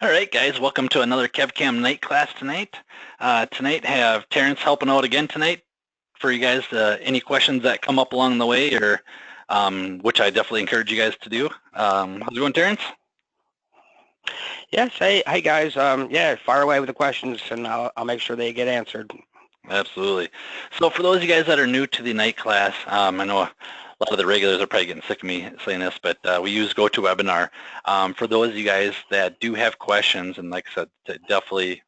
All right, guys, welcome to another KevCAM night class tonight. Tonight have Terrence helping out again tonight for you guys. Any questions that come up along the way, or which I definitely encourage you guys to do. How's it going, Terrence? Yes, hey guys. Yeah, fire away with the questions, and I'll make sure they get answered. Absolutely. So for those of you guys that are new to the night class, I know a lot of the regulars are probably getting sick of me saying this, but we use GoToWebinar. For those of you guys that do have questions, and like I said, to definitely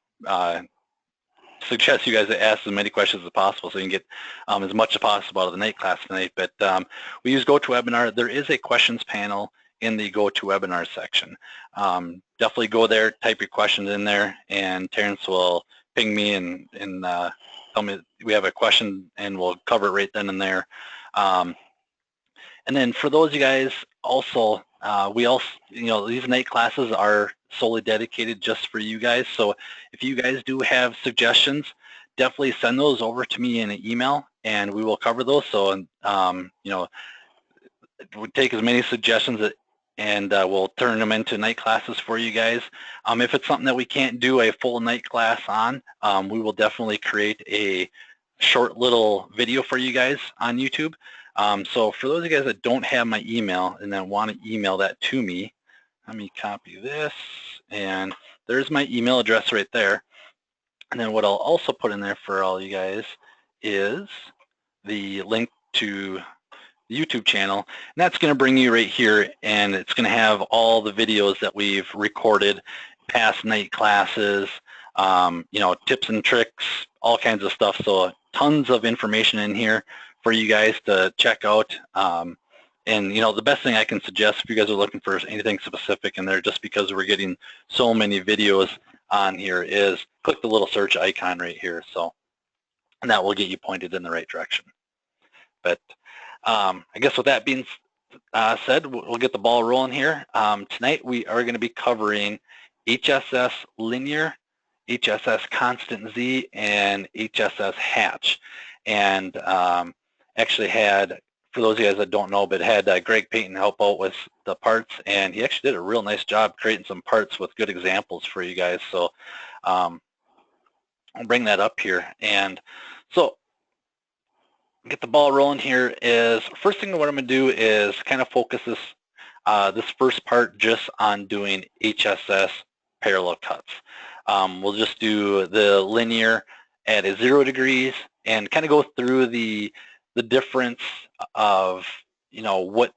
suggest you guys ask as many questions as possible so you can get as much as possible out of the night class tonight. But we use GoToWebinar. There is a questions panel in the GoToWebinar section. Definitely go there, type your questions in there, and Terrence will ping me and tell me we have a question, and we'll cover it right then and there. And then for those of you guys also, we also, these night classes are solely dedicated just for you guys. So if you guys do have suggestions, definitely send those over to me in an email, and we will cover those. So, we'll take as many suggestions and we'll turn them into night classes for you guys. If it's something that we can't do a full night class on, we will definitely create a short little video for you guys on YouTube. So for those of you guys that don't have my email and then want to email that to me, let me copy this, and there's my email address right there. And then what I'll also put in there for all you guys is the link to the YouTube channel, and that's going to bring you right here, and it's going to have all the videos that we've recorded, past night classes, tips and tricks, all kinds of stuff. So tons of information in here for you guys to check out. And the best thing I can suggest if you guys are looking for anything specific in there, just because we're getting so many videos on here, is click the little search icon right here. So, and that will get you pointed in the right direction. But I guess with that being said, we'll get the ball rolling here. Tonight we are going to be covering HSS linear, HSS constant Z, and HSS hatch. And actually had, for those of you guys that don't know, but had Greg Payton help out with the parts, and he actually did a real nice job creating some parts with good examples for you guys. So I'll bring that up here. And so get the ball rolling here is, first thing what I'm going to do is kind of focus this this first part just on doing HSS parallel cuts. We'll just do the linear at a 0 degrees and kind of go through the difference of, what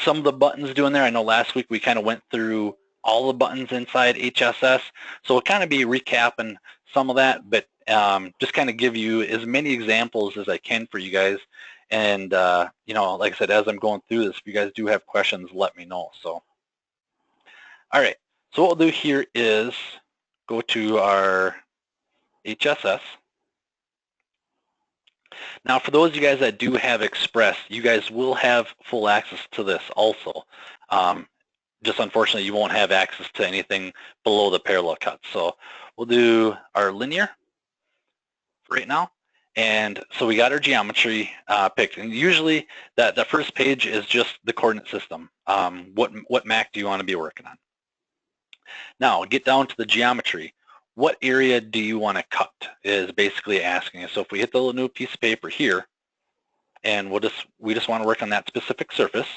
some of the buttons do in there. I know last week we kind of went through all the buttons inside HSS, so we'll kind of be recapping some of that, but just kind of give you as many examples as I can for you guys. And, like I said, as I'm going through this, if you guys do have questions, let me know. So, all right. So what we'll do here is go to our HSS. Now, for those of you guys that do have Express, you guys will have full access to this also. Just unfortunately, you won't have access to anything below the parallel cuts. So we'll do our linear right now. And so we got our geometry picked. And usually that first page is just the coordinate system. What MAC do you want to be working on? Now, get down to the geometry. What area do you want to cut is basically asking us. So if we hit the little new piece of paper here, and we just want to work on that specific surface,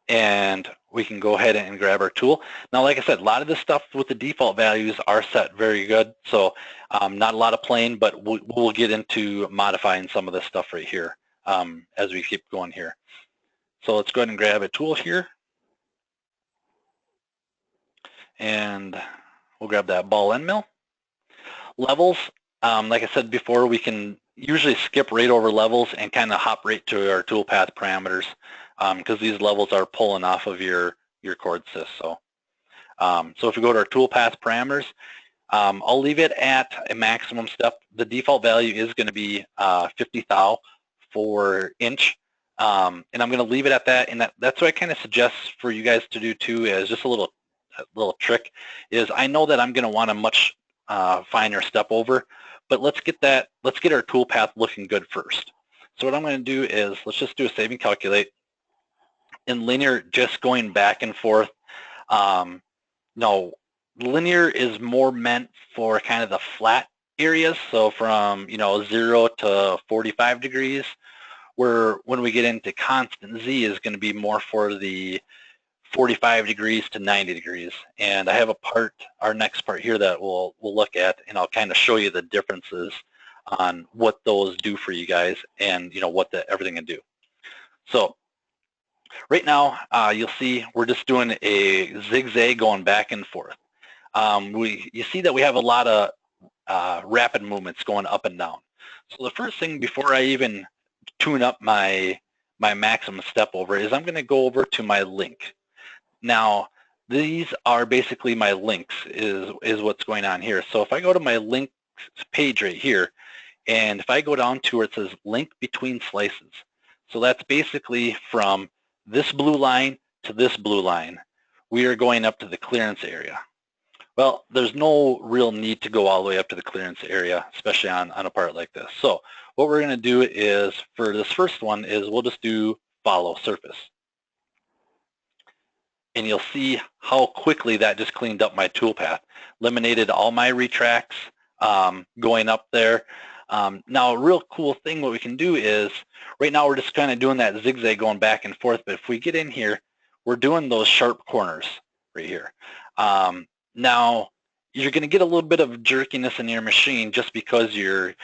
and we can go ahead and grab our tool. Now, like I said, a lot of this stuff with the default values are set very good, so not a lot of playing, but we'll get into modifying some of this stuff right here as we keep going here. So let's go ahead and grab a tool here, and we'll grab that ball end mill. Levels, like I said before, we can usually skip right over levels and kind of hop right to our toolpath parameters because these levels are pulling off of your chord sys. So, so if we go to our toolpath parameters, I'll leave it at a maximum step. The default value is going to be 50 thou for inch, and I'm going to leave it at that. And that's what I kind of suggest for you guys to do too, is just a little trick. Is I know that I'm going to want a much finer step over, but let's get our toolpath looking good first. So what I'm going to do is let's just do a save and calculate. In linear, just going back and forth, No, linear is more meant for kind of the flat areas, so from 0 to 45 degrees, where when we get into constant Z is going to be more for the 45 degrees to 90 degrees. And I have a part, our next part here, that we'll look at, and I'll kind of show you the differences on what those do for you guys, and what everything can do. So right now, you'll see we're just doing a zigzag going back and forth. You see that we have a lot of rapid movements going up and down. So the first thing, before I even tune up my maximum step over, is I'm going to go over to my link. Now, these are basically my links, is what's going on here. So if I go to my links page right here, and if I go down to where it says link between slices, so that's basically from this blue line to this blue line, we are going up to the clearance area. Well, there's no real need to go all the way up to the clearance area, especially on a part like this. So what we're going to do is, for this first one, is we'll just do follow surface. And you'll see how quickly that just cleaned up my toolpath, eliminated all my retracts going up there. Now, a real cool thing what we can do is, right now we're just kind of doing that zigzag going back and forth, but if we get in here, we're doing those sharp corners right here. Now, you're going to get a little bit of jerkiness in your machine just because you're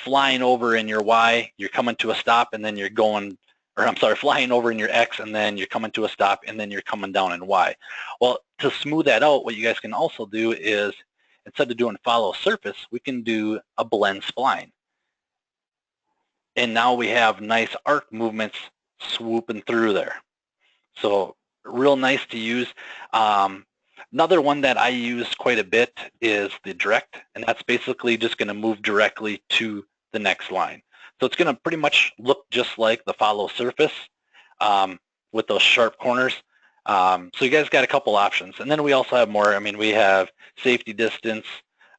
flying over in your Y, you're coming to a stop, and then you're going, or I'm sorry, flying over in your X, and then you're coming to a stop, and then you're coming down in Y. Well, to smooth that out, what you guys can also do is, instead of doing follow surface, we can do a blend spline. And now we have nice arc movements swooping through there. So real nice to use. Another one that I use quite a bit is the direct, and that's basically just going to move directly to the next line. So it's going to pretty much look just like the follow surface with those sharp corners. So you guys got a couple options. And then we also have more. I mean, we have safety distance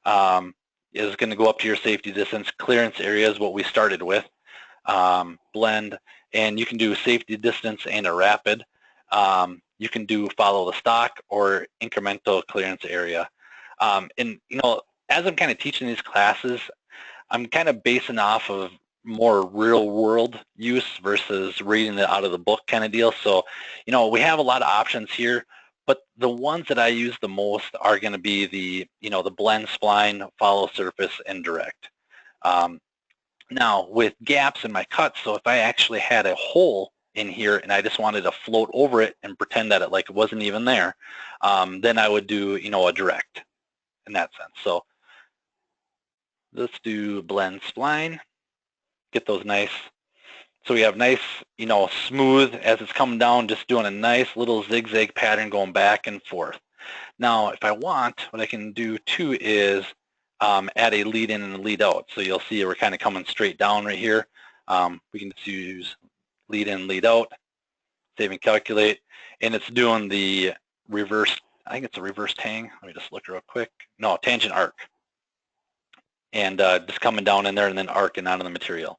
is going to go up to your safety distance. Clearance area is what we started with. Blend, and you can do safety distance and a rapid. You can do follow the stock or incremental clearance area. And as I'm kind of teaching these classes, I'm kind of basing off of more real world use versus reading it out of the book kind of deal. So, we have a lot of options here, but the ones that I use the most are going to be the blend spline, follow surface, and direct. Now, with gaps in my cuts, so if I actually had a hole in here and I just wanted to float over it and pretend that it wasn't even there, then I would do a direct in that sense. So let's do blend spline, get those nice. So we have nice, smooth as it's coming down, just doing a nice little zigzag pattern going back and forth. Now, if I want, what I can do too is add a lead in and a lead out. So you'll see we're kind of coming straight down right here. We can just use lead in, lead out, save and calculate, and it's doing the reverse, I think it's a reverse tang. Let me just look real quick. No, tangent arc. And just coming down in there and then arcing onto the material.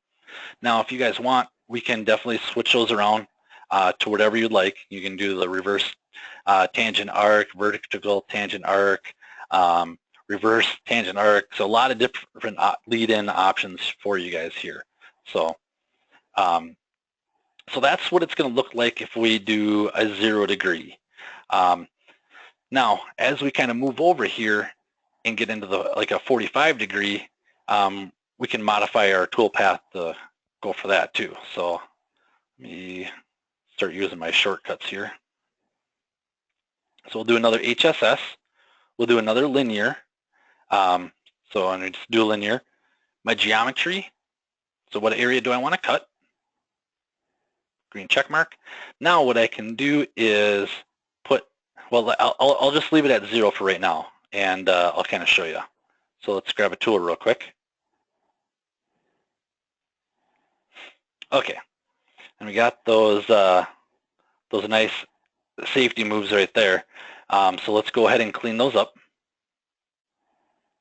Now, if you guys want, we can definitely switch those around to whatever you'd like. You can do the reverse tangent arc, vertical tangent arc, reverse tangent arc. So a lot of different lead-in options for you guys here. So, so that's what it's going to look like if we do a 0 degree. Now, as we kind of move over here and get into the a 45 degree, we can modify our toolpath to go for that too. So let me start using my shortcuts here. So we'll do another HSS. We'll do another linear. So I'm going to just do a linear. My geometry. So what area do I want to cut? Green check mark. Now what I can do is put, well, I'll just leave it at 0 for right now, and I'll kind of show you. So let's grab a tool real quick. Okay, and we got those nice safety moves right there. So let's go ahead and clean those up.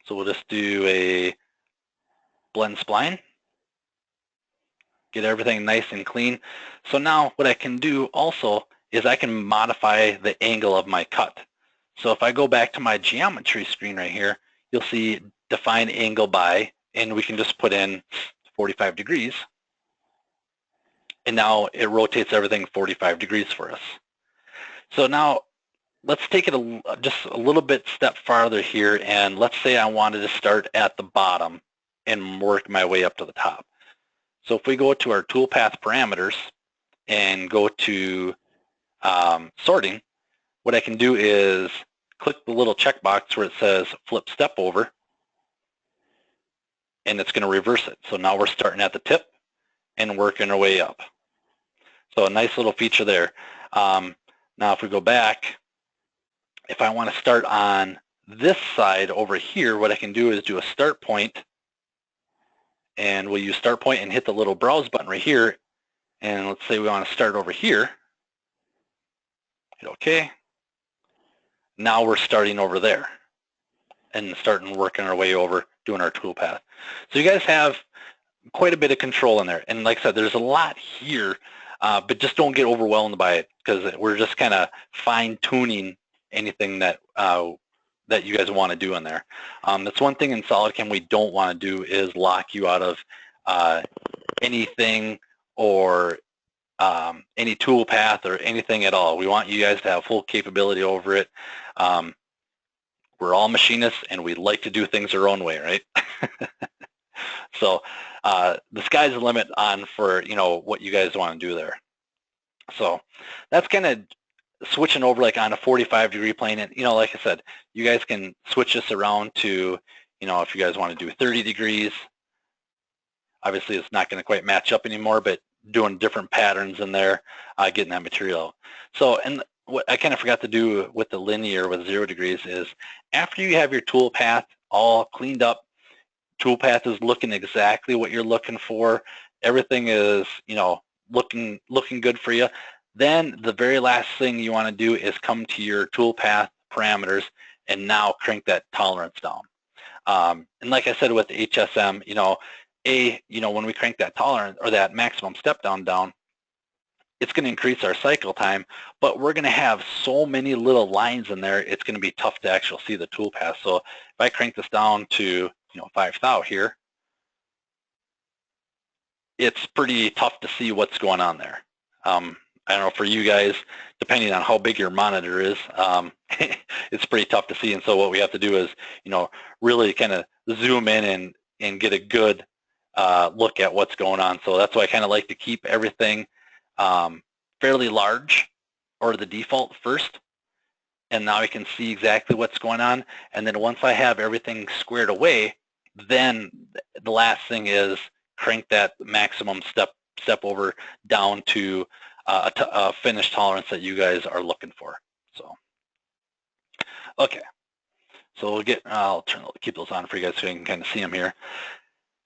So we'll just do a blend spline. Get everything nice and clean. So now what I can do also is I can modify the angle of my cut. So if I go back to my geometry screen right here, you'll see define angle by, and we can just put in 45 degrees. And now it rotates everything 45 degrees for us. So now let's take it just a little bit step farther here, and let's say I wanted to start at the bottom and work my way up to the top. So if we go to our toolpath parameters and go to sorting, what I can do is click the little checkbox where it says flip step over, and it's going to reverse it. So now we're starting at the tip and working our way up. So a nice little feature there. Now if we go back, if I want to start on this side over here, what I can do is do a start point, and we'll use start point and hit the little browse button right here. And let's say we want to start over here. Hit OK. Now we're starting over there and starting working our way over, doing our toolpath. So you guys have quite a bit of control in there. And like I said, there's a lot here, but just don't get overwhelmed by it, because we're just kind of fine-tuning anything that that you guys want to do in there. That's one thing in SolidCAM we don't want to do, is lock you out of anything or any tool path or anything at all. We want you guys to have full capability over it. We're all machinists, and we like to do things our own way, right? So the sky's the limit on for what you guys want to do there. So that's kind of switching over like on a 45-degree plane, and like I said, you guys can switch this around to if you guys want to do 30 degrees. Obviously, it's not going to quite match up anymore, but doing different patterns in there, getting that material. So, and what I kind of forgot to do with the linear with 0 degrees is after you have your tool path all cleaned up, tool path is looking exactly what you're looking for, everything is looking good for you, then the very last thing you want to do is come to your tool path parameters and now crank that tolerance down. And like I said with HSM, when we crank that tolerance or that maximum step down, it's going to increase our cycle time, but we're going to have so many little lines in there, it's going to be tough to actually see the tool path. So if I crank this down to 5 thou here, it's pretty tough to see what's going on there. I don't know, for you guys, depending on how big your monitor is, it's pretty tough to see. And so what we have to do is, really kind of zoom in and get a good look at what's going on. So that's why I kind of like to keep everything fairly large, or the default first. And now I can see exactly what's going on. And then once I have everything squared away, then the last thing is crank that maximum step over down to a finish tolerance that you guys are looking for. So, okay. So I'll keep those on for you guys so you can kind of see them here.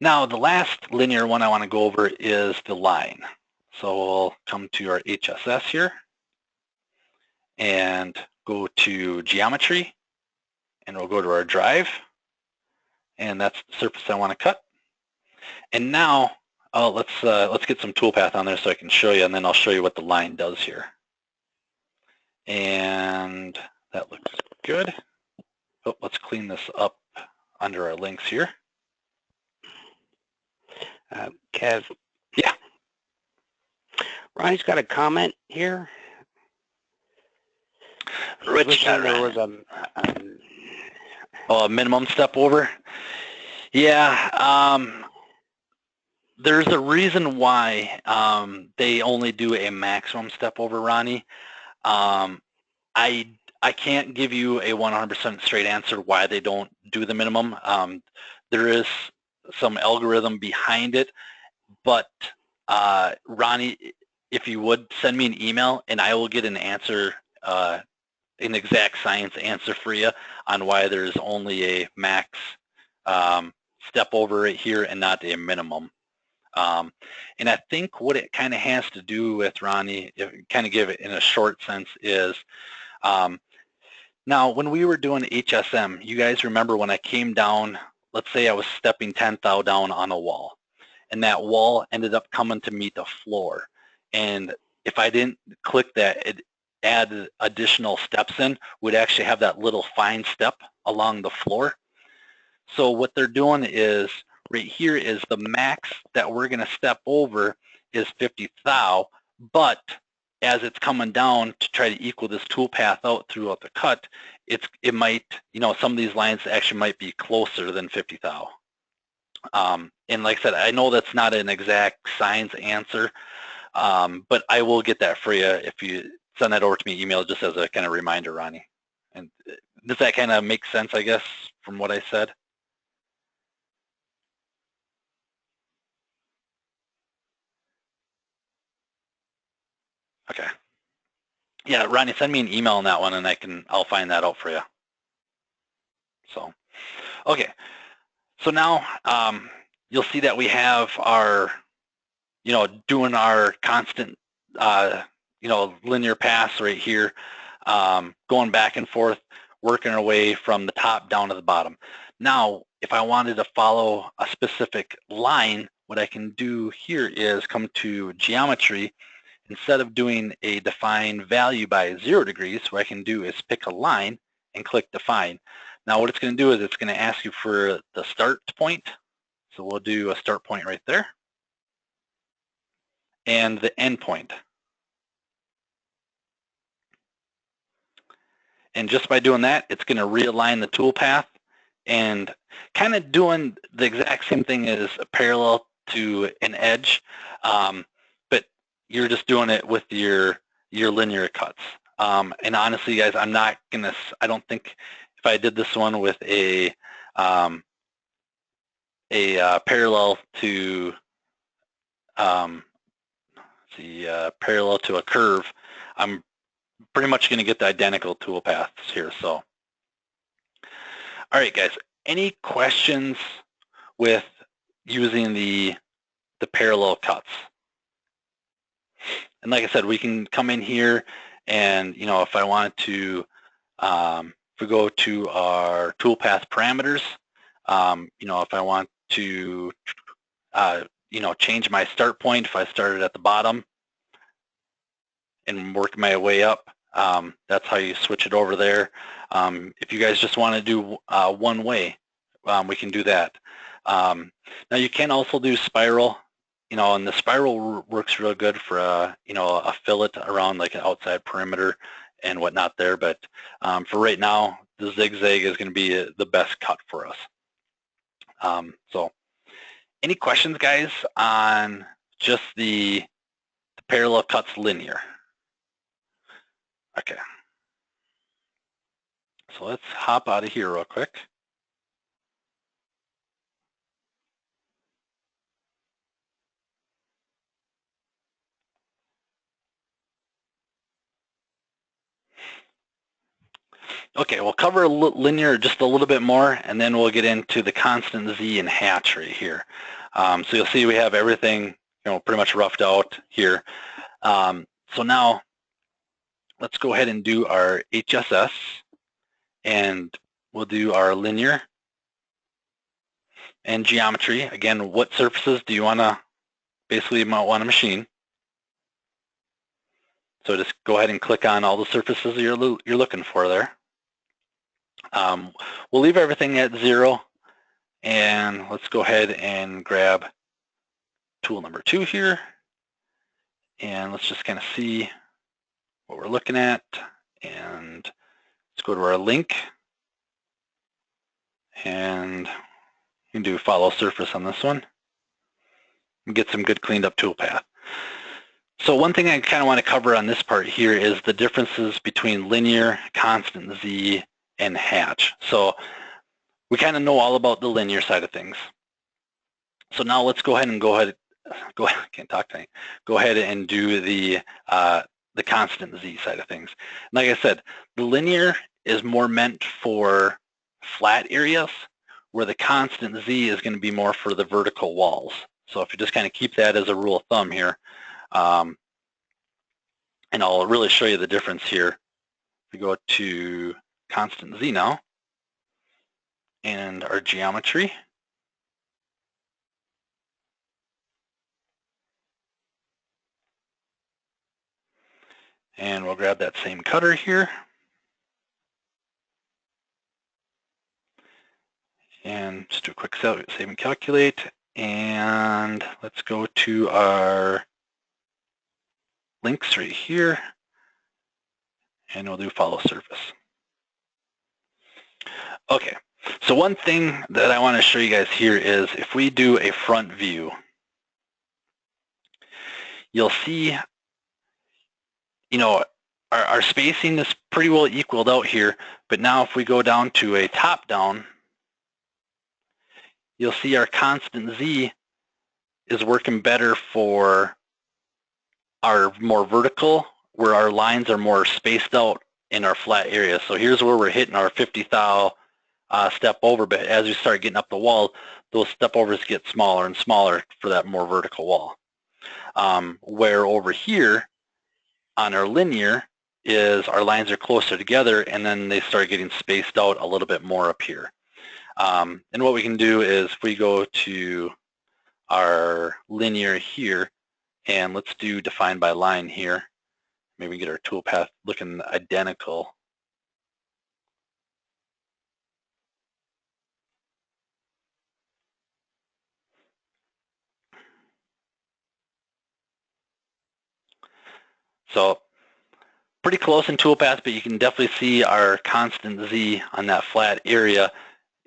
Now the last linear one I want to go over is the line. So we'll come to our HSS here and go to geometry, and we'll go to our drive, and that's the surface I want to cut. And now let's get some toolpath on there so I can show you, and then I'll show you what the line does here. And that looks good. Oh, let's clean this up under our links here. Kev. Yeah. Ronnie's got a comment here. Rich, there was a minimum step over. Yeah. There's a reason why they only do a maximum step over, Ronnie. I can't give you a 100% straight answer why they don't do the minimum. There is some algorithm behind it, but Ronnie, if you would send me an email, and I will get an answer, an exact science answer for you on why there's only a max step over right here and not a minimum. And I think what it kind of has to do with, Ronnie, kind of give it in a short sense, is now when we were doing HSM, you guys remember when I came down, let's say I was stepping 10 thou down on a wall, and that wall ended up coming to meet the floor. And if I didn't click that, add additional steps in would actually have that little fine step along the floor. So what they're doing is, right here is the max that we're going to step over is 50 thou, but as it's coming down to try to equal this toolpath out throughout the cut, it might, some of these lines actually might be closer than 50 thou. And like I said, I know that's not an exact science answer, but I will get that for you if you send that over to me email just as a kind of reminder, Ronnie. And does that kind of make sense, I guess, from what I said? Okay. Yeah, Ronnie, send me an email on that one, and I'll find that out for you. So, okay. So now you'll see that we have our, doing our constant, linear paths right here, going back and forth, working our way from the top down to the bottom. Now, if I wanted to follow a specific line, what I can do here is come to geometry. Instead of doing a define value by 0 degrees, what I can do is pick a line and click define. Now what it's going to do is it's going to ask you for the start point. So we'll do a start point right there. And the end point. And just by doing that, it's going to realign the toolpath and kind of doing the exact same thing as a parallel to an edge, but you're just doing it with your linear cuts. And honestly, guys, I don't think if I did this one with a parallel to parallel to a curve, I'm pretty much going to get the identical toolpaths here. So, all right, guys, any questions with using the parallel cuts? And like I said, we can come in here and, if I wanted to, if we go to our toolpath parameters, if I want to, change my start point, if I started at the bottom and work my way up, that's how you switch it over there. If you guys just want to do one way, we can do that. Now you can also do spiral, and the spiral works real good for a fillet around like an outside perimeter and whatnot there. But for right now, the zigzag is going to be the best cut for us. So any questions, guys, on just the parallel cuts linear? Okay. So let's hop out of here real quick. Okay, we'll cover linear just a little bit more, and then we'll get into the constant Z and hatch right here. So you'll see we have everything, pretty much roughed out here. So now let's go ahead and do our HSS, and we'll do our linear and geometry. Again, what surfaces do you want to basically want to machine? So just go ahead and click on all the surfaces you're looking for there. We'll leave everything at 0, and let's go ahead and grab tool number 2 here, and let's just kind of see what we're looking at, and let's go to our link, and you can do follow surface on this one and get some good cleaned up toolpath. So one thing I kind of want to cover on this part here is the differences between linear, constant Z, and hatch. So we kind of know all about the linear side of things. So now let's go ahead and go ahead and do the constant Z side of things. Like I said, the linear is more meant for flat areas, where the constant Z is going to be more for the vertical walls. So if you just kind of keep that as a rule of thumb here, and I'll really show you the difference here. We go to constant Z now, and our geometry. And we'll grab that same cutter here. And just do a quick save and calculate. And let's go to our links right here. And we'll do follow surface. Okay, so one thing that I want to show you guys here is if we do a front view, you'll see, you know, our spacing is pretty well equaled out here, but now if we go down to a top down, you'll see our constant Z is working better for our more vertical, where our lines are more spaced out in our flat area. So here's where we're hitting our 50 thou step over, but as we start getting up the wall, those step overs get smaller and smaller for that more vertical wall. Where over here on our linear is our lines are closer together, and then they start getting spaced out a little bit more up here. And what we can do is if we go to our linear here, and let's do define by line here, maybe get our toolpath looking identical. So pretty close in toolpath, but you can definitely see our constant Z on that flat area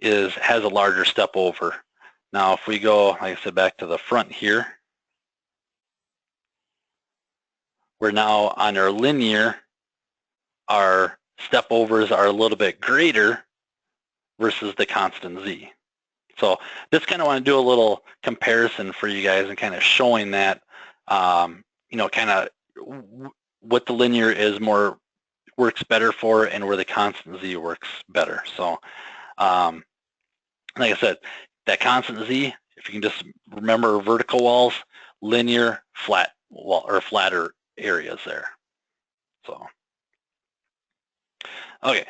has a larger step over. Now if we go, like I said, back to the front here, we're now on our linear, our step overs are a little bit greater versus the constant Z. So just kind of want to do a little comparison for you guys and kind of showing that, you know, kind of what the linear is more works better for and where the constant Z works better. So like I said, that constant Z, if you can just remember vertical walls, linear, flat wall, or flatter areas there. So, okay,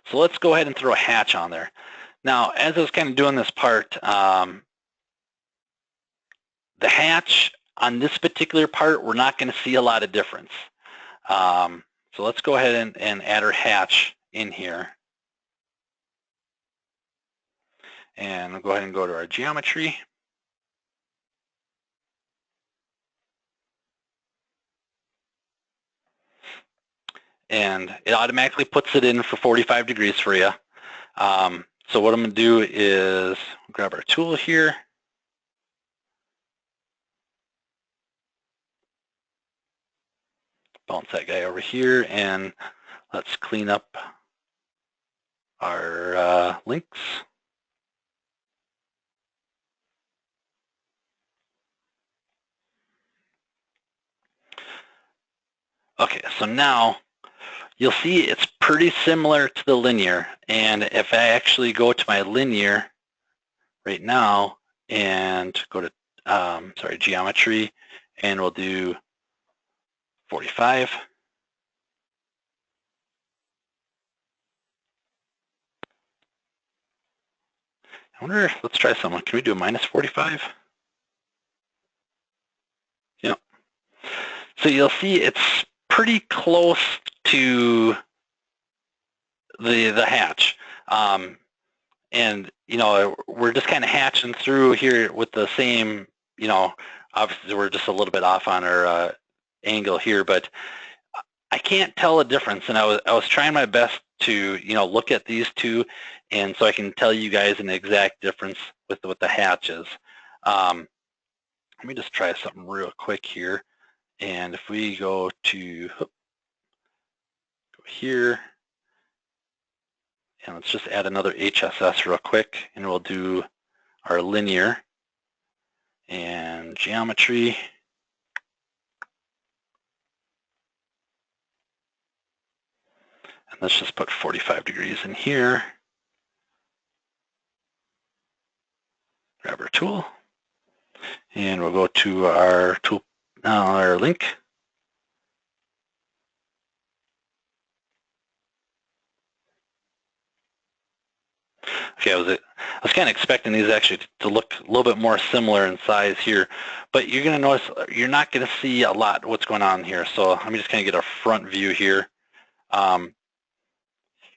so let's go ahead and throw a hatch on there. Now, as I was kind of doing this part, the hatch on this particular part, we're not going to see a lot of difference. So let's go ahead and add our hatch in here. And we'll go ahead and go to our geometry. And it automatically puts it in for 45 degrees for you. So what I'm going to do is grab our tool here. Bounce that guy over here, and let's clean up our links. Okay, so now you'll see it's pretty similar to the linear, and if I actually go to my linear right now and go to geometry, and we'll do 45. I wonder, let's try someone. Can we do a minus 45? Yep. So you'll see it's pretty close to the hatch. And, you know, we're just kind of hatching through here with the same, you know, obviously we're just a little bit off on our angle here, but I can't tell a difference. And I was trying my best to, you know, look at these two, and so I can tell you guys an exact difference with the hatches. Let me just try something real quick here. And if we go to go here, and let's just add another HSS real quick, and we'll do our linear and geometry. And let's just put 45 degrees in here. Grab our tool, and we'll go to our tool, our link. Okay, was kind of expecting these actually to look a little bit more similar in size here, but you're going to notice you're not going to see a lot what's going on here. So let me just kind of get a front view here.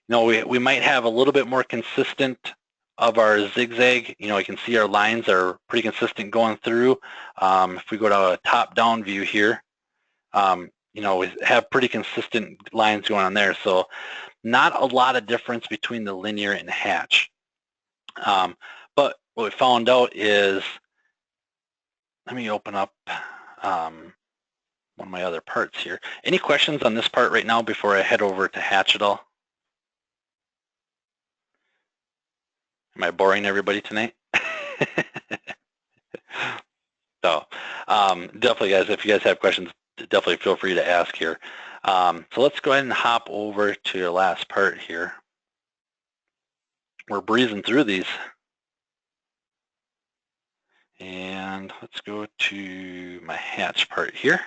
We might have a little bit more consistent of our zigzag. You can see our lines are pretty consistent going through. If we go to a top-down view here, we have pretty consistent lines going on there. So not a lot of difference between the linear and hatch. But what we found out is, let me open up one of my other parts here. Any questions on this part right now before I head over to hatch at all? Am I boring everybody tonight? So definitely, guys, if you guys have questions, definitely feel free to ask here. So let's go ahead and hop over to your last part here. We're breezing through these. And let's go to my hatch part here.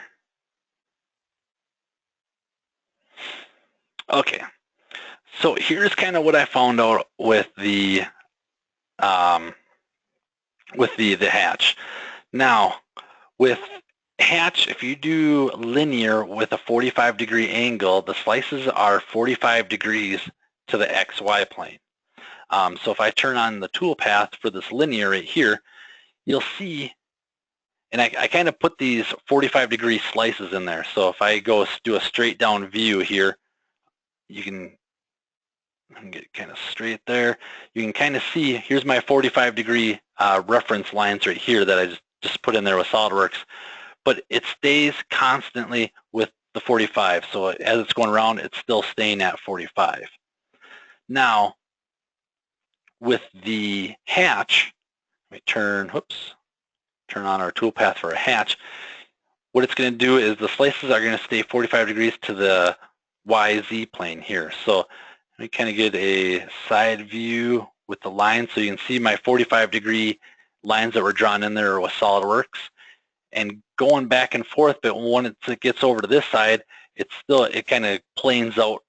Okay, so here's kind of what I found out with the hatch. Now, with hatch, if you do linear with a 45-degree angle, the slices are 45 degrees to the XY plane. So if I turn on the tool path for this linear right here, you'll see, and I kind of put these 45-degree slices in there. So if I go do a straight down view here, you can get kind of straight there. You can kind of see, here's my 45-degree reference lines right here that I just put in there with SolidWorks, but it stays constantly with the 45. So as it's going around, it's still staying at 45. Now, with the hatch, let me turn on our toolpath for a hatch. What it's going to do is the slices are going to stay 45 degrees to the YZ plane here. So let me kind of get a side view with the lines so you can see my 45-degree lines that were drawn in there with SolidWorks. And going back and forth, but when it gets over to this side, it kind of planes out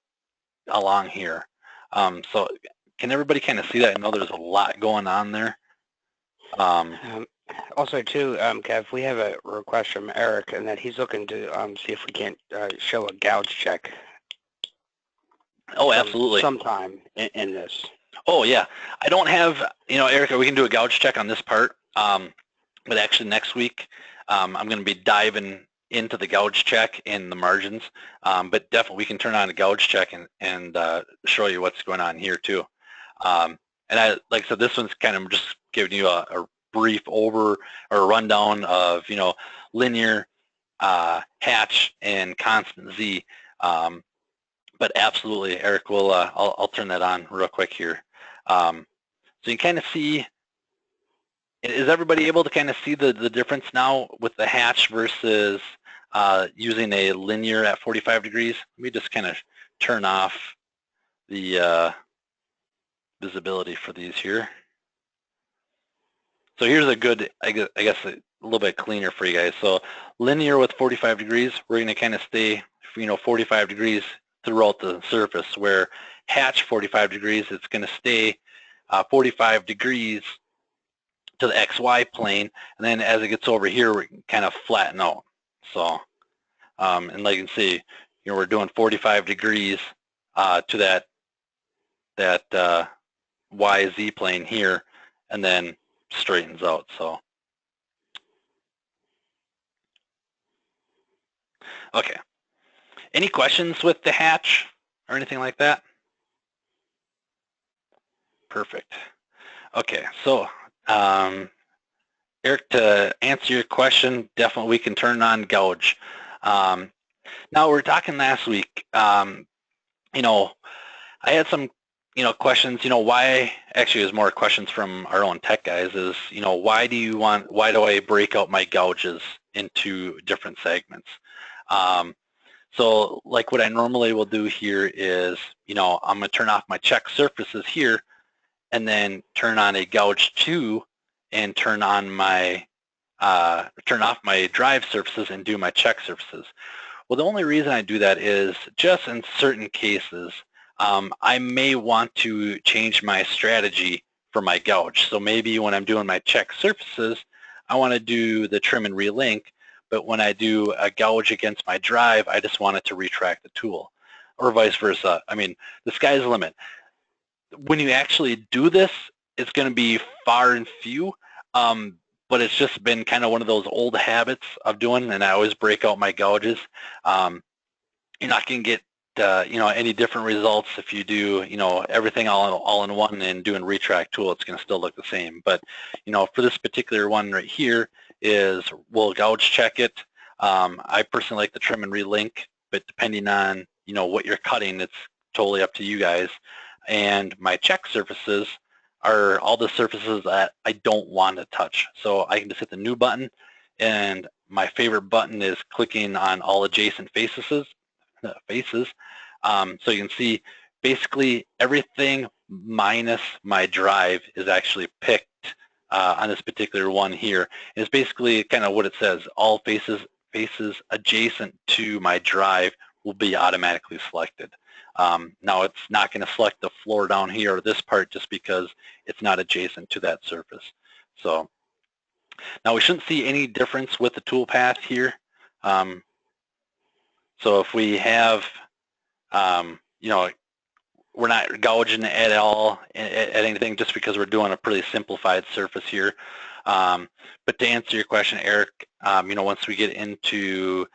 along here. So can everybody kind of see that? I know there's a lot going on there. Also, too, Kev, we have a request from Eric, and that he's looking to see if we can't show a gouge check. Oh, absolutely. Sometime in this. Oh, yeah. I don't have, Erica, we can do a gouge check on this part, but actually next week I'm going to be diving into the gouge check and the margins, but definitely we can turn on a gouge check and show you what's going on here too. And like I said, this one's kind of just giving you a brief rundown of, linear, hatch, and constant Z. But absolutely, Eric, I'll turn that on real quick here. So you can kind of see, is everybody able to kind of see the difference now with the hatch versus using a linear at 45 degrees? Let me just kind of turn off the visibility for these here. So here's a good, I guess a little bit cleaner for you guys. So linear with 45 degrees, we're going to kind of stay, 45 degrees throughout the surface, where hatch 45 degrees, it's going to stay 45 degrees to the XY plane, and then as it gets over here, we can kind of flatten out. So, and like you can see, we're doing 45 degrees to that YZ plane here, and then straightens out. So, okay. Any questions with the hatch or anything like that? Perfect. Okay, so Eric, to answer your question, definitely we can turn on gouge. Now, we were talking last week, I had some, questions, why, actually there's more questions from our own tech guys is, why do I break out my gouges into different segments? So like what I normally will do here is, I'm going to turn off my check surfaces here and then turn on a gouge 2 and turn off my drive surfaces and do my check surfaces. Well, the only reason I do that is just in certain cases, I may want to change my strategy for my gouge. So maybe when I'm doing my check surfaces, I want to do the trim and relink, but when I do a gouge against my drive, I just want it to retract the tool, or vice versa. I mean, the sky's the limit. When you actually do this, it's going to be far and few, but it's just been kind of one of those old habits of doing, and I always break out my gouges. You're not going to get any different results if you do everything all in one and doing retract tool. It's going to still look the same. But for this particular one right here we'll gouge check it. I personally like the trim and relink, but depending on what you're cutting, it's totally up to you guys. And my check surfaces are all the surfaces that I don't want to touch. So I can just hit the new button, and my favorite button is clicking on all adjacent faces. So you can see basically everything minus my drive is actually picked on this particular one here. It's basically kind of what it says. All faces adjacent to my drive will be automatically selected. Now it's not going to select the floor down here or this part just because it's not adjacent to that surface. So now we shouldn't see any difference with the toolpath here. So if we have, we're not gouging at all at anything just because we're doing a pretty simplified surface here. But to answer your question, Eric, once we get into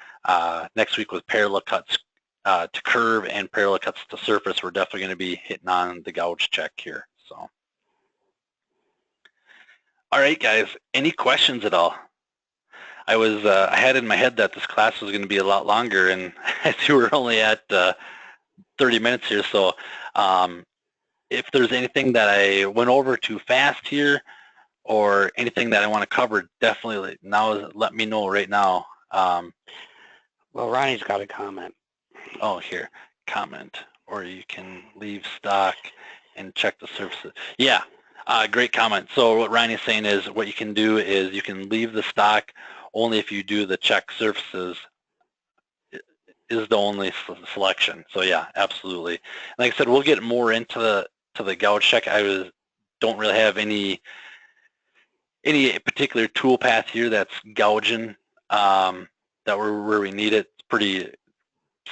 next week with parallel cuts to curve and parallel cuts to surface, we're definitely going to be hitting on the gouge check here. So, all right, guys, any questions at all? I had in my head that this class was going to be a lot longer, and I see we're only at 30 minutes here. So if there's anything that I went over too fast here or anything that I want to cover, definitely let me know right now. Well, Ronnie's got a comment. Oh, here, comment, or you can leave stock and check the surfaces. Yeah, great comment. So what Ronnie's saying is what you can do is you can leave the stock only if you do the check surfaces is the only selection. So yeah, absolutely. Like I said, we'll get more into the gouge check. Don't really have any particular tool path here that's gouging that where we need it. It's pretty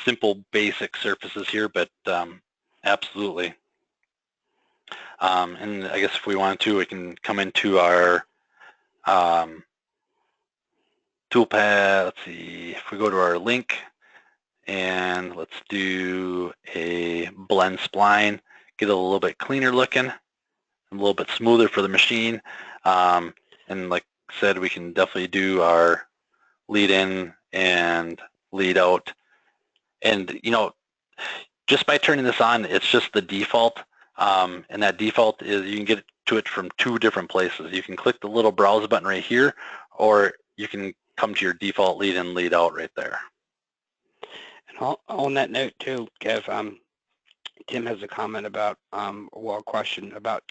simple, basic surfaces here, but absolutely. And I guess if we want to, we can come into our toolpath. Let's see, if we go to our link, and let's do a blend spline, get it a little bit cleaner looking, a little bit smoother for the machine. And like I said, we can definitely do our lead in and lead out. And just by turning this on, it's just the default. And that default is you can get to it from two different places. You can click the little browse button right here, or you can come to your default lead in, lead out right there. And on that note too, Kev, Tim has a comment about, a question about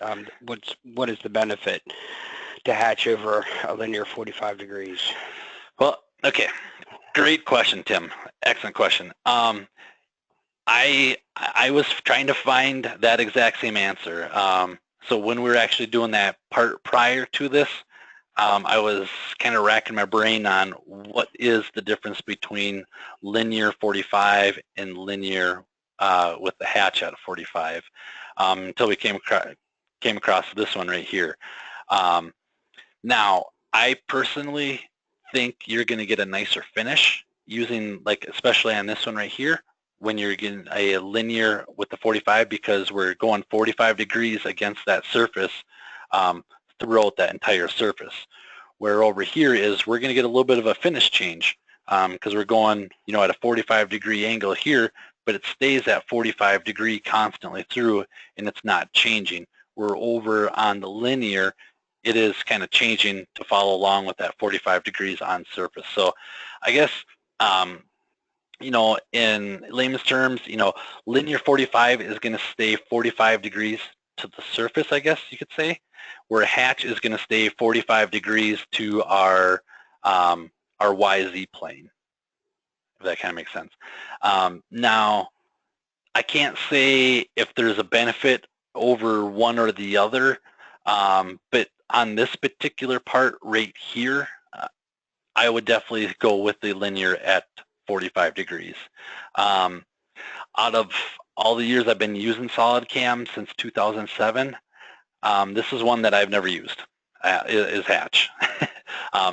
what is the benefit to hatch over a linear 45 degrees? Well, okay, great question, Tim. Excellent question. I was trying to find that exact same answer. So when we were actually doing that part prior to this, I was kind of racking my brain on what is the difference between linear 45 and linear with the hatch at 45 until we came across this one right here. Now, I personally think you're going to get a nicer finish using, like, especially on this one right here, when you're getting a linear with the 45, because we're going 45 degrees against that surface throughout that entire surface. Where over here is we're going to get a little bit of a finish change because we're going, at a 45 degree angle here, but it stays at 45 degree constantly through, and it's not changing. We're over on the linear, it is kind of changing to follow along with that 45 degrees on surface. So I guess, in layman's terms, linear 45 is going to stay 45 degrees to the surface, I guess you could say, where a hatch is going to stay 45 degrees to our YZ plane, if that kind of makes sense. Now, I can't say if there's a benefit over one or the other. But on this particular part right here, I would definitely go with the linear at 45 degrees. Out of all the years I've been using SolidCAM since 2007, this is one that I've never used, is hatch.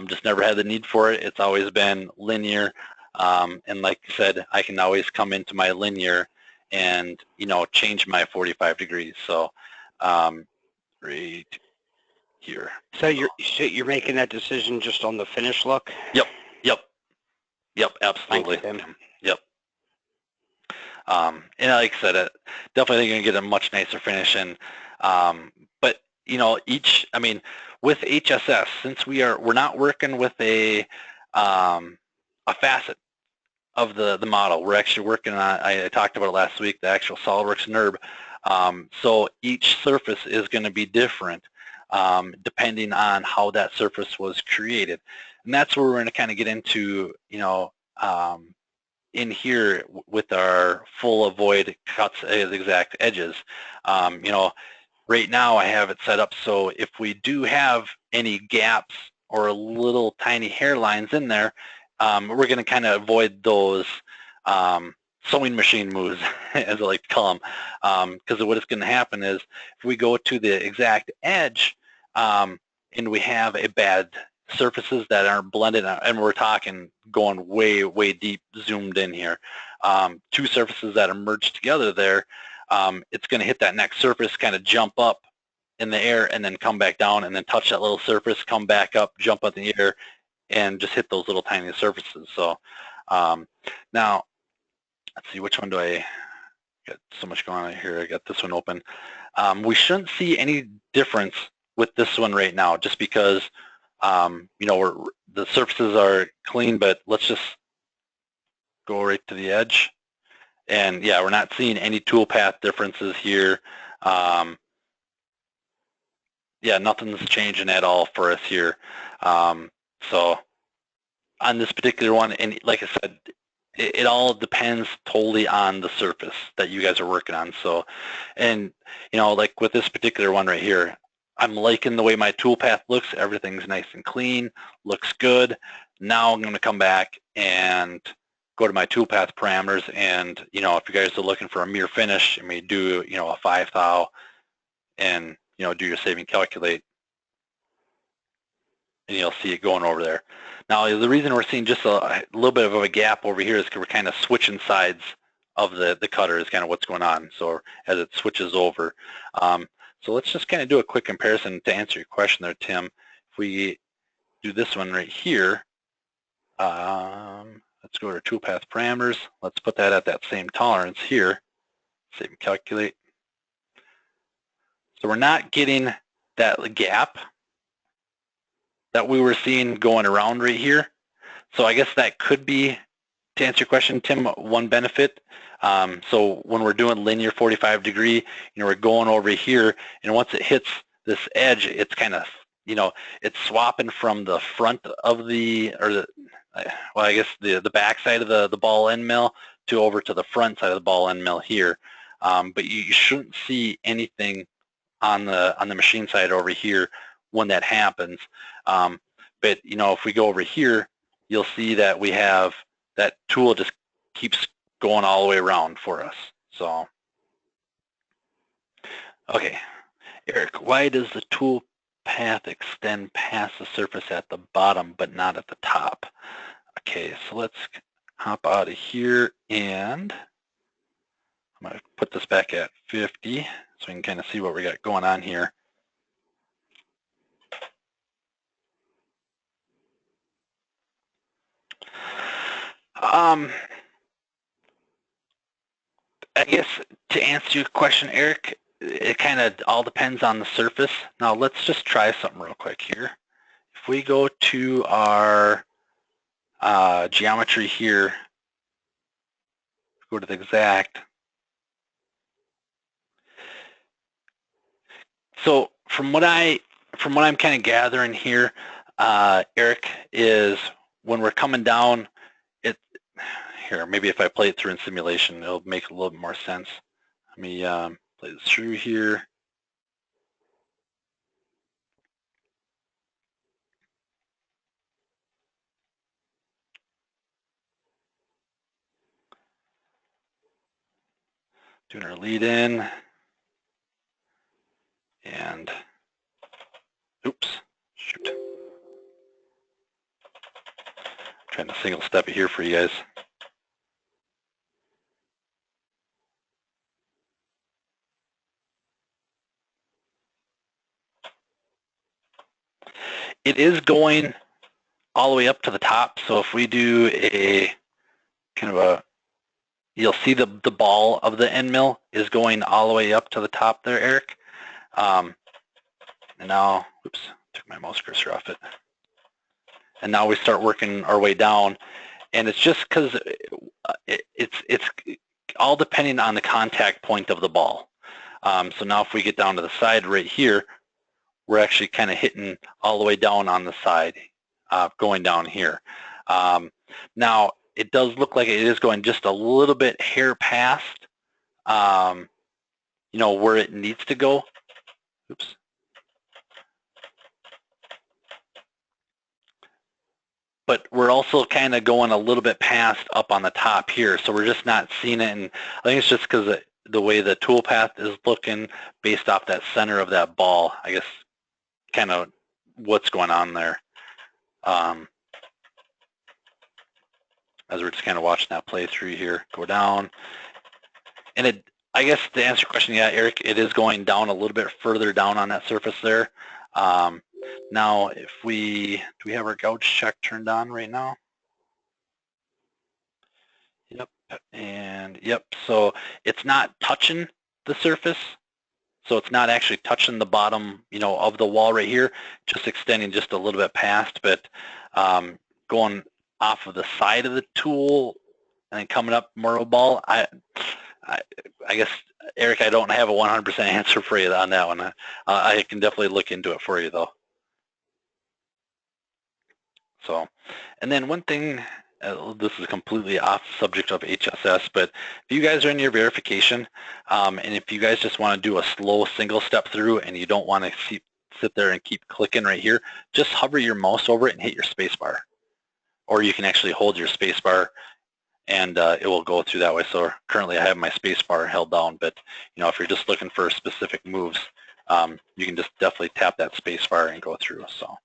Just never had the need for it. It's always been linear. And like I said, I can always come into my linear and, change my 45 degrees. So right here. So you're making that decision just on the finish look? Yep, absolutely. Thanks, Tim. Yep. And like I said, definitely going to get a much nicer finish. And but with HSS, since we're not working with a facet of the model, we're actually working on. I talked about it last week, the actual SolidWorks NURB. So each surface is going to be different depending on how that surface was created, and that's where we're going to kind of get into, in here with our full avoid cuts as exact edges. Right now I have it set up so if we do have any gaps or little tiny hairlines in there, we're going to kind of avoid those sewing machine moves, as I like to call them, because what is going to happen is if we go to the exact edge and we have a bad surfaces that aren't blended, and we're talking going way, way deep, zoomed in here, two surfaces that are merged together there, it's going to hit that next surface, kind of jump up in the air, and then come back down, and then touch that little surface, come back up, jump up in the air, and just hit those little tiny surfaces. So now, let's see, which one do I got so much going on here? I got this one open. We shouldn't see any difference with this one right now, just because the surfaces are clean, but let's just go right to the edge. And yeah, we're not seeing any toolpath differences here. Yeah, nothing's changing at all for us here. So on this particular one, and like I said, it all depends totally on the surface that you guys are working on. So, and like with this particular one right here, I'm liking the way my toolpath looks. Everything's nice and clean, looks good. Now I'm going to come back and go to my toolpath parameters, and if you guys are looking for a mirror finish, you may do a 5 thou, and do your save and calculate, and you'll see it going over there. Now the reason we're seeing just a little bit of a gap over here is because we're kind of switching sides of the cutter is kind of what's going on. So as it switches over. So let's just kind of do a quick comparison to answer your question there, Tim. If we do this one right here, let's go to toolpath parameters. Let's put that at that same tolerance here. Save and calculate. So we're not getting that gap that we were seeing going around right here. So I guess that could be, to answer your question, Tim, one benefit. So when we're doing linear 45 degree, we're going over here, and once it hits this edge, it's kind of, it's swapping from the front of well, I guess the back side of the ball end mill to over to the front side of the ball end mill here. But you shouldn't see anything on the machine side over here when that happens. But if we go over here, you'll see that we have that tool just keeps going all the way around for us. So, okay, Eric, why does the tool path extend past the surface at the bottom but not at the top? Okay, so let's hop out of here, and I'm going to put this back at 50 so we can kind of see what we got going on here. I guess to answer your question, Eric, it kind of all depends on the surface. Now let's just try something real quick here. If we go to our geometry here, go to the exact. So from what I'm kind of gathering here, Eric, is when we're coming down, here, maybe if I play it through in simulation, it'll make a little bit more sense. Let me play this through here. doing our lead in, and oops, shoot. Trying to single step it here for you guys. It is going all the way up to the top, so if we do a kind of a, you'll see the ball of the end mill is going all the way up to the top there, Eric. And now, oops, took my mouse cursor off it. And now we start working our way down, and it's just because it's all depending on the contact point of the ball. So now if we get down to the side right here, we're actually kind of hitting all the way down on the side, going down here. Now, it does look like it is going just a little bit hair past, you know, where it needs to go. Oops. But we're also kind of going a little bit past up on the top here, so we're just not seeing it. And I think it's just because the way the tool path is looking based off that center of that ball, I guess, kind of what's going on there. As we're just kind of watching that play through here, go down. And it, I guess to answer your question, yeah, Eric, it is going down a little bit further down on that surface there. Now, if we, do we have our gouge check turned on right now? Yep, and yep, so it's not touching the surface. So it's not actually touching the bottom, you know, of the wall right here, just extending just a little bit past, but going off of the side of the tool and then coming up more of a ball, I guess, Eric, I don't have a 100% answer for you on that one. I can definitely look into it for you, though. So, and then one thing, this is completely off the subject of HSS, but if you guys are in your verification, and if you guys just want to do a slow single step through and you don't want to sit there and keep clicking right here, just hover your mouse over it and hit your space bar. Or you can actually hold your space bar and it will go through that way. So currently I have my space bar held down, but you know, if you're just looking for specific moves, you can just definitely tap that space bar and go through. So.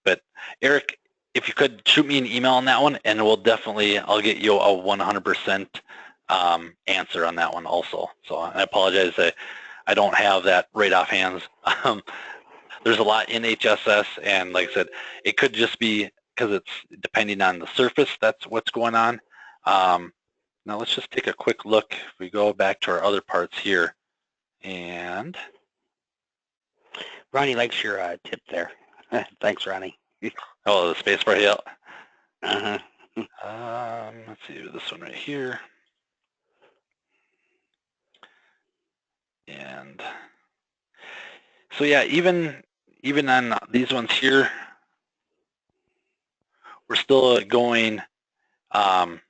But Eric, if you could shoot me an email on that one, and we'll definitely, I'll get you a 100% answer on that one also. So I apologize, I don't have that right off hands. There's a lot in HSS, and like I said, it could just be because it's depending on the surface, that's what's going on. Now let's just take a quick look. If we go back to our other parts here, and Ronnie likes your tip there. Thanks, Ronnie. Oh, the space bar, yeah. Uh-huh. Let's see, this one right here. And so yeah, even on these ones here, we're still going, you know,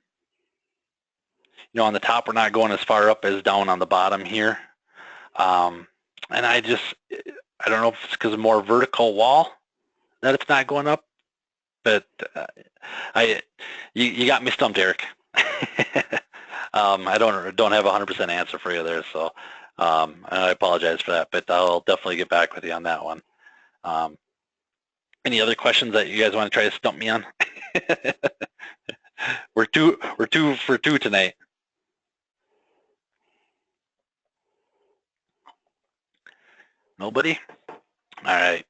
on the top, we're not going as far up as down on the bottom here. And I don't know if it's because of more vertical wall that it's not going up, but you got me stumped, Eric. I don't have a 100% answer for you there, so I apologize for that, but I'll definitely get back with you on that one. Any other questions that you guys want to try to stump me on? We're two for two tonight. Nobody? All right.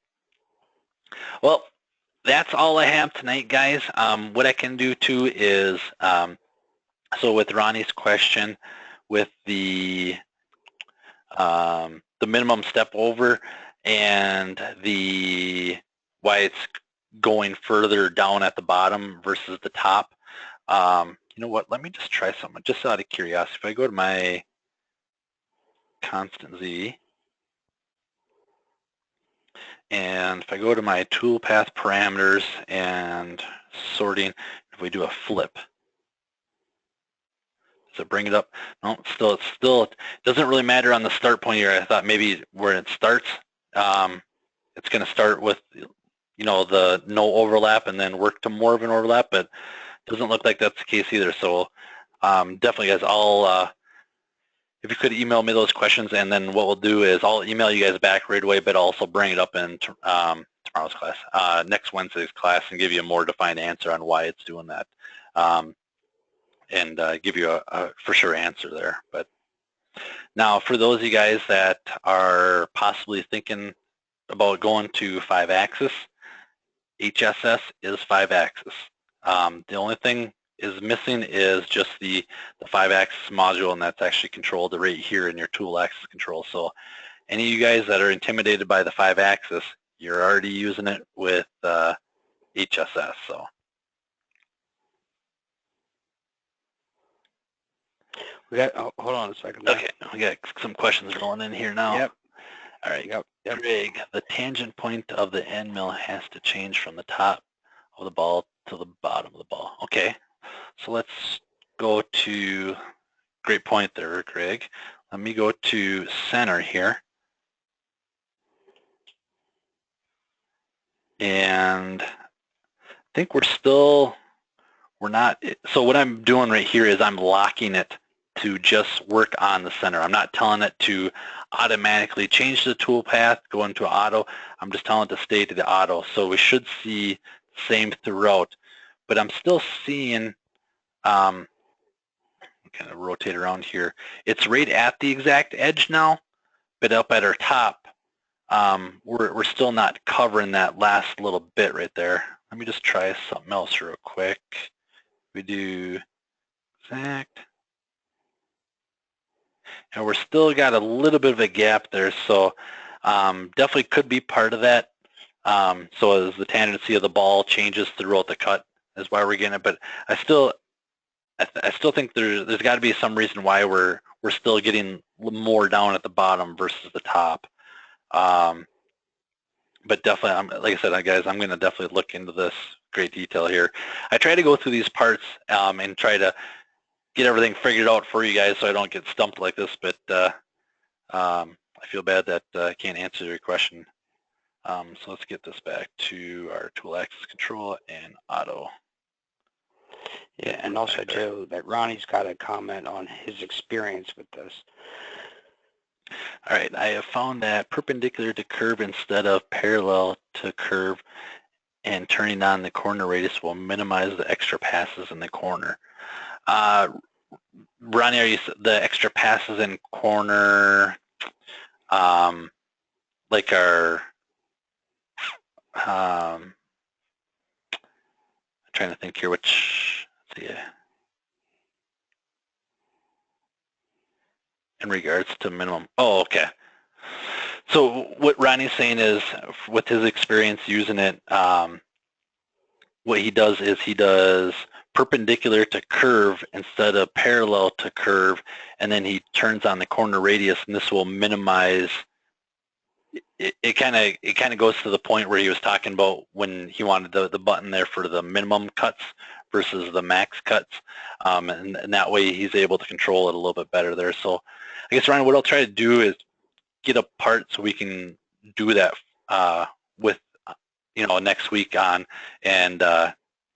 Well, that's all I have tonight, guys. What I can do too is, so with Ronnie's question, with the minimum step over and why it's going further down at the bottom versus the top. You know what? Let me just try something just out of curiosity. If I go to my constant Z, and if I go to my toolpath parameters and sorting, if we do a flip, does it bring it up? No, it doesn't really matter on the start point here. I thought maybe where it starts, it's going to start with, you know, the no overlap and then work to more of an overlap, but it doesn't look like that's the case either. So definitely, guys, if you could email me those questions, and then what we'll do is I'll email you guys back right away, but I'll also bring it up in tomorrow's class, next Wednesday's class, and give you a more defined answer on why it's doing that, and give you a for sure answer there. But now, for those of you guys that are possibly thinking about going to 5-axis, HSS is 5-axis. The only thing is missing is just the 5-axis module, and that's actually controlled right here in your tool axis control. So any of you guys that are intimidated by the 5-axis, you're already using it with HSS. So we got, oh, hold on a second. Okay, we got some questions rolling in here now. Yep. All right, yep. Greg, the tangent point of the end mill has to change from the top of the ball to the bottom of the ball. Okay, so let's go to, great point there, Greg. Let me go to center here. And I think we're not, so what I'm doing right here is I'm locking it to just work on the center. I'm not telling it to automatically change the tool path, go into auto. I'm just telling it to stay to the auto. So we should see same throughout. But I'm still seeing, kind of rotate around here. It's right at the exact edge now, but up at our top, we're still not covering that last little bit right there. Let me just try something else real quick. We do exact. And we're still got a little bit of a gap there, so definitely could be part of that. So as the tendency of the ball changes throughout the cut is why we're getting it. But I still think there's got to be some reason why we're still getting more down at the bottom versus the top. But definitely, like I said, guys, I'm going to definitely look into this great detail here. I try to go through these parts and try to get everything figured out for you guys so I don't get stumped like this, but I feel bad that I can't answer your question. So let's get this back to our tool axis control and auto. Yeah, and also, too, that Ronnie's got a comment on his experience with this. All right, I have found that perpendicular to curve instead of parallel to curve and turning on the corner radius will minimize the extra passes in the corner. Ronnie, are you the extra passes in corner, like our, I'm trying to think here which, let's see, in regards to minimum. Oh, okay. So what Ronnie's saying is, with his experience using it, what he does is he does perpendicular to curve instead of parallel to curve, and then he turns on the corner radius, and this will minimize. It kind of goes to the point where he was talking about when he wanted the button there for the minimum cuts versus the max cuts, and that way he's able to control it a little bit better there. So I guess, Ryan, what I'll try to do is get a part so we can do that with, next week on, and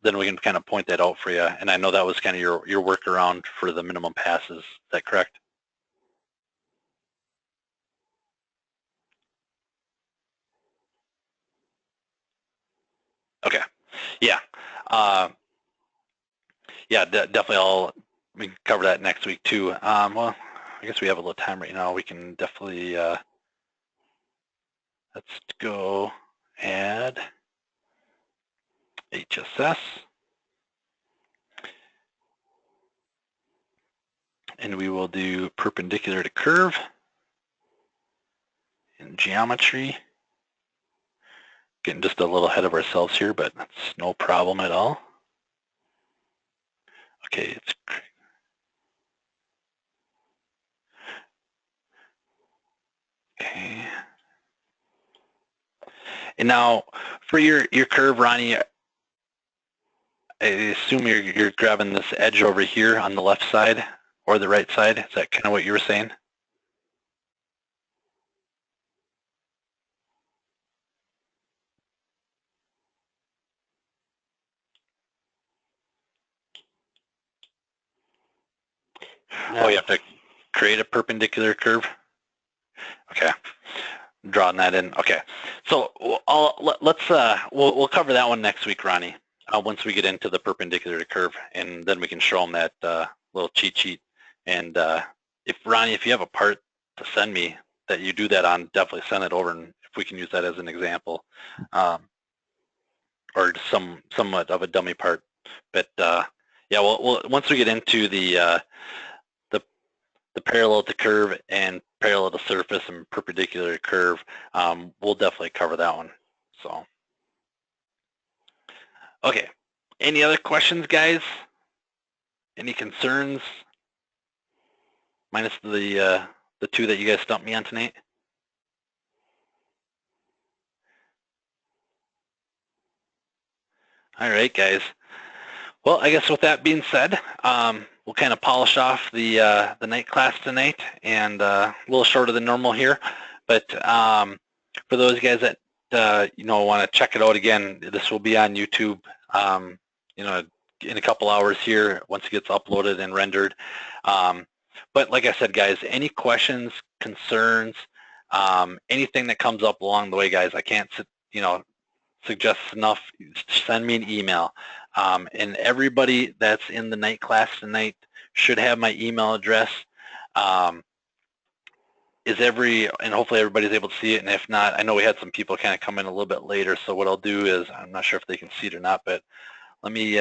then we can kind of point that out for you. And I know that was kind of your workaround for the minimum passes. Is that correct? Okay. Yeah. Yeah, definitely. We can cover that next week too. Well, I guess we have a little time right now. We can definitely, let's go add HSS. And we will do perpendicular to curve in geometry. Getting just a little ahead of ourselves here, but that's no problem at all. Okay, it's okay. And now for your curve, Ronnie, I assume you're grabbing this edge over here on the left side or the right side. Is that kind of what you were saying? No. Oh, you have to create a perpendicular curve. Okay, drawing that in. Okay, so we'll cover that one next week, Ronnie. Once we get into the perpendicular curve, and then we can show them that little cheat sheet. And if Ronnie, if you have a part to send me that you do that on, definitely send it over, and if we can use that as an example, or somewhat of a dummy part. But yeah, we'll once we get into the parallel to curve and parallel to surface and perpendicular curve, we'll definitely cover that one. So, okay. Any other questions, guys? Any concerns? Minus the two that you guys stumped me on tonight. All right, guys. Well, I guess with that being said, we'll kind of polish off the night class tonight, and a little shorter than normal here. But for those guys that want to check it out again, this will be on YouTube. In a couple hours here once it gets uploaded and rendered. But like I said, guys, any questions, concerns, anything that comes up along the way, guys, I can't suggest enough. Send me an email. And everybody that's in the night class tonight should have my email address. And hopefully everybody's able to see it. And if not, I know we had some people kind of come in a little bit later. So what I'll do is, I'm not sure if they can see it or not, but let me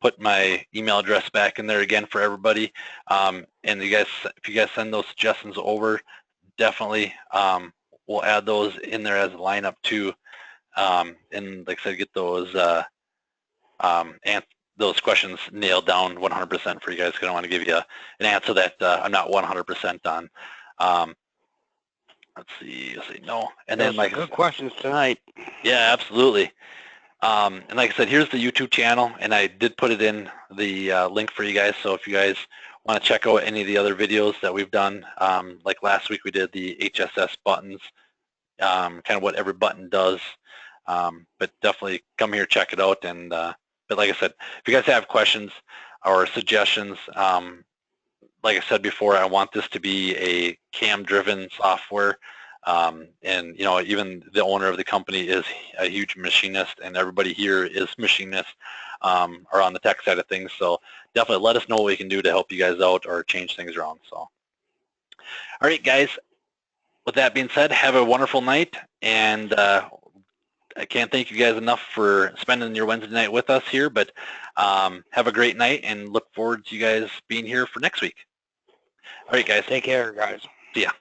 put my email address back in there again for everybody. And if you guys send those suggestions over, definitely we'll add those in there as a lineup too. And like I said, get those those questions nailed down 100% for you guys, because I want to give you an answer that I'm not 100% on. Let's see, no. And then like good questions tonight. Yeah, absolutely. And like I said, here's the YouTube channel, and I did put it in the link for you guys. So if you guys want to check out any of the other videos that we've done, like last week we did the HSS buttons, kind of what every button does. But definitely come here, check it out. And but like I said, if you guys have questions or suggestions, like I said before, I want this to be a CAM-driven software. And even the owner of the company is a huge machinist, and everybody here is machinists or on the tech side of things. So definitely let us know what we can do to help you guys out or change things around. So, all right, guys. With that being said, have a wonderful night, and I can't thank you guys enough for spending your Wednesday night with us here. But have a great night, and look forward to you guys being here for next week. All right, guys. Take care, guys. See ya.